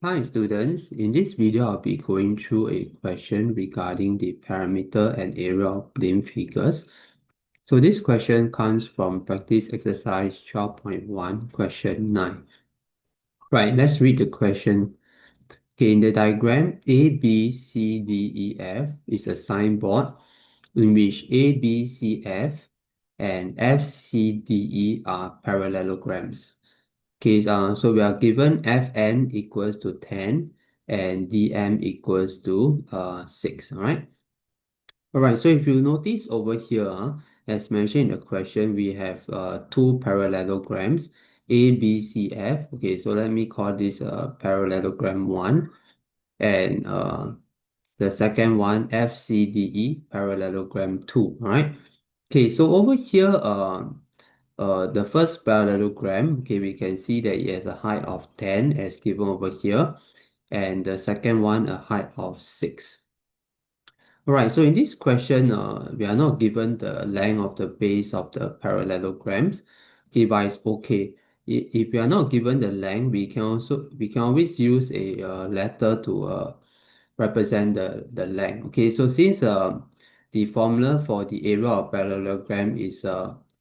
Hi students, in this video I'll be going through a question regarding the perimeter and area of plane figures. So this question comes from practice exercise 12.1, question 9. Right, let's read the question. Okay, in the diagram, A, B, C, D, E, F is a signboard in which A, B, C, F and F, C, D, E are parallelograms. Okay, so we are given Fn equals to 10 and Dm equals to 6, all right? All right, so if you notice over here, as mentioned in the question, we have two parallelograms, A, B, C, F. Okay, so let me call this parallelogram 1 and the second one, F, C, D, E, parallelogram 2, all right? Okay, so over here, the first parallelogram, okay, we can see that it has a height of 10 as given over here, and the second one a height of 6. Alright, so in this question, we are not given the length of the base of the parallelograms. Okay, but it's okay. If we are not given the length, we can always use a letter to represent the length. Okay, so since the formula for the area of parallelogram is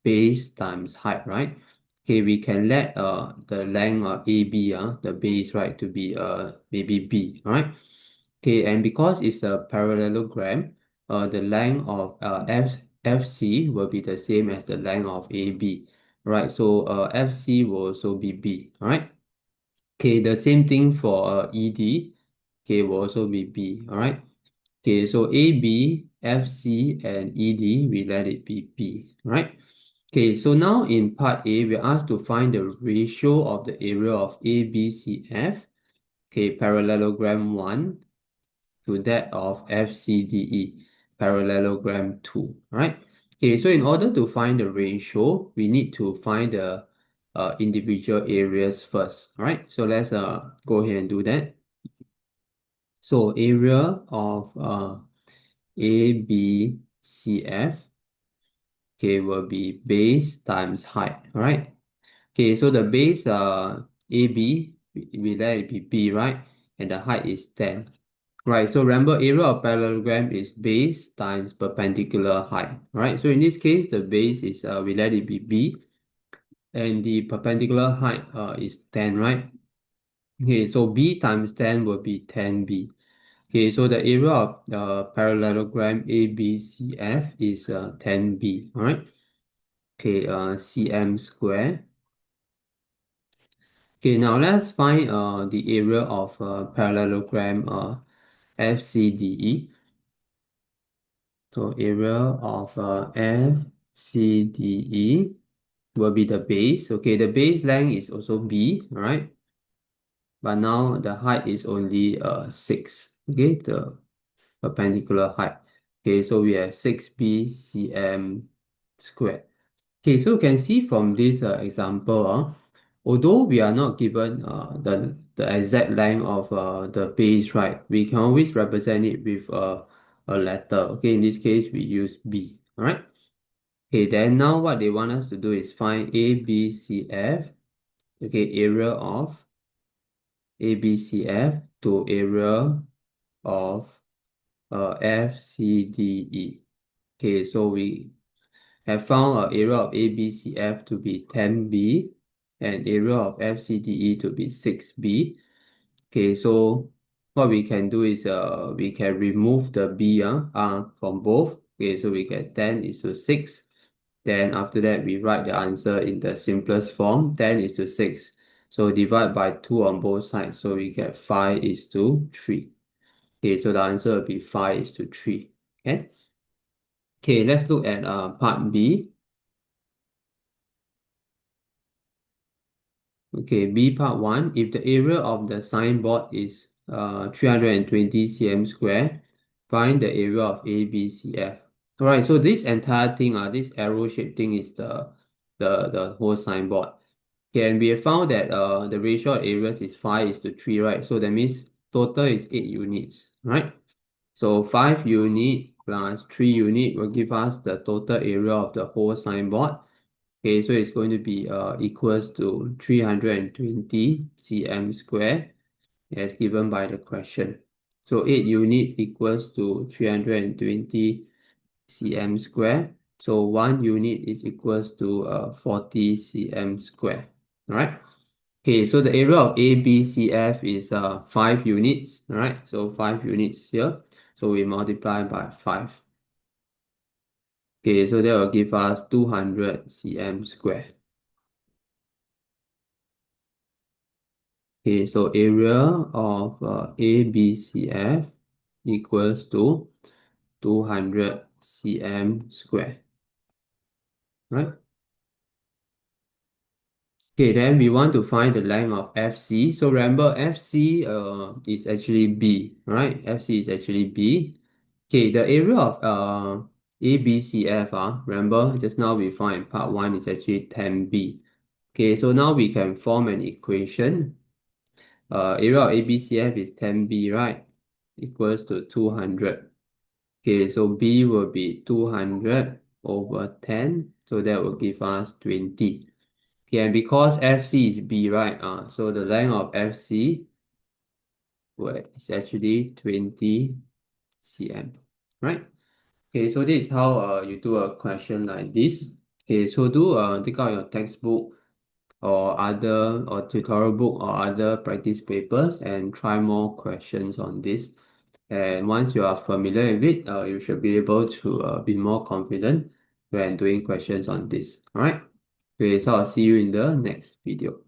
base times height, right? Okay, we can let the length AB, the base, right, to be maybe B, right? Okay, and because it's a parallelogram, the length of FC will be the same as the length of AB, right? So FC will also be B, all right? Okay, the same thing for ED, okay, will also be B, all right? Okay, so AB, FC, and ED, we let it be B, right? Okay, so now in part A, we're asked to find the ratio of the area of ABCF, okay, parallelogram 1 to that of FCDE, parallelogram 2, right? Okay, so in order to find the ratio, we need to find the individual areas first, right? So let's go ahead and do that. So area of ABCF, okay, will be base times height, right? Okay, so the base AB, we let it be B, right? And the height is 10. Right, so remember area of parallelogram is base times perpendicular height, right? So in this case, the base is, we let it be B, and the perpendicular height is 10, right? Okay, so B times 10 will be 10B. Okay, so the area of parallelogram ABCF is 10B, all right? Okay, cm square. Okay, now let's find the area of parallelogram FCDE. So area of FCDE will be the base. Okay, the base length is also B, right? But now the height is only 6. Okay, the perpendicular height. Okay, so we have 6B cm squared. Okay, so you can see from this example, although we are not given the exact length of the base, right, we can always represent it with a letter. Okay, in this case, we use B. All right. Okay, then now what they want us to do is find ABCF. Okay, area of ABCF to area of FCDE. Okay, so we have found an area of ABCF to be 10B and area of FCDE to be 6B. Okay, so what we can do is we can remove the B from both. Okay, so we get 10 is to 6. Then after that, we write the answer in the simplest form, 10 is to 6. So divide by 2 on both sides. So we get 5 is to 3. Okay, so the answer will be 5 is to 3. Okay, okay, let's look at part B. Okay, B part 1, if the area of the signboard is 320 cm square, find the area of ABCF. Alright, so this entire thing, this arrow shaped thing is the whole signboard. Okay, and we have found that the ratio of areas is 5 is to 3, right? So that means total is 8 units, right? So 5 unit plus 3 unit will give us the total area of the whole signboard. Okay, so it's going to be equals to 320 cm square as given by the question. So 8 unit equals to 320 cm square. So 1 unit is equals to 40 cm square. Alright. Okay, so the area of ABCF is 5 units. Alright, so 5 units here. So we multiply by 5. Okay, so that will give us 200 cm square. Okay, so area of ABCF equals to 200 cm square, right? Okay, then we want to find the length of FC. So remember, FC is actually B, right? FC is actually B. Okay, the area of ABCF, remember just now we found in part 1 is actually 10B. Okay, so now we can form an equation. Area of ABCF is 10B, right? Equals to 200. Okay, so B will be 200 over 10. So that will give us 20. Okay, and because FC is B, right? So the length of FC is actually 20 cm, right? Okay, so this is how you do a question like this. Okay, so do take out your textbook or other or tutorial book or other practice papers and try more questions on this. And once you are familiar with it, you should be able to be more confident when doing questions on this. All right. Okay, so I'll see you in the next video.